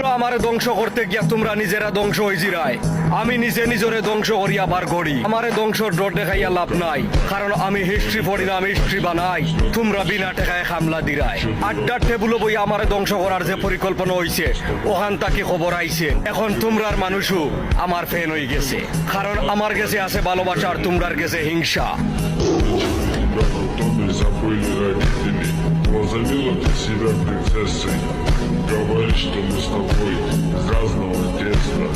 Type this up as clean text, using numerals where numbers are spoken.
তোমরা আমারে ধ্বংস করতে গিয়া তোমরা নিজেরা ধ্বংস হয়ে জিরায়। আমি নিজে নিজরে ধ্বংস করিয়া বার করি। আমারে ধ্বংসর ডর দেখাইয়া লাভ নাই, কারণ আমি হিস্ট্রি পড়ি না, আমি হিস্ট্রি বানাই। তোমরা বিনা টেকায় হামলা দিরায়। আড্ডার টেবুলে বই আমারে ধ্বংস করার যে পরিকল্পনা হইছে, ওখান তাকে খবর আইছে। এখন তোমরার মানুষও আমার ফ্যান হয়ে গেছে, কারণ আমার কাছে আছে ভালোবাসা আর তোমরার কাছে হিংসা। Потом забыли родители. Возомнила ты себя принцессой. Говоришь, что мы с тобой из разного теста.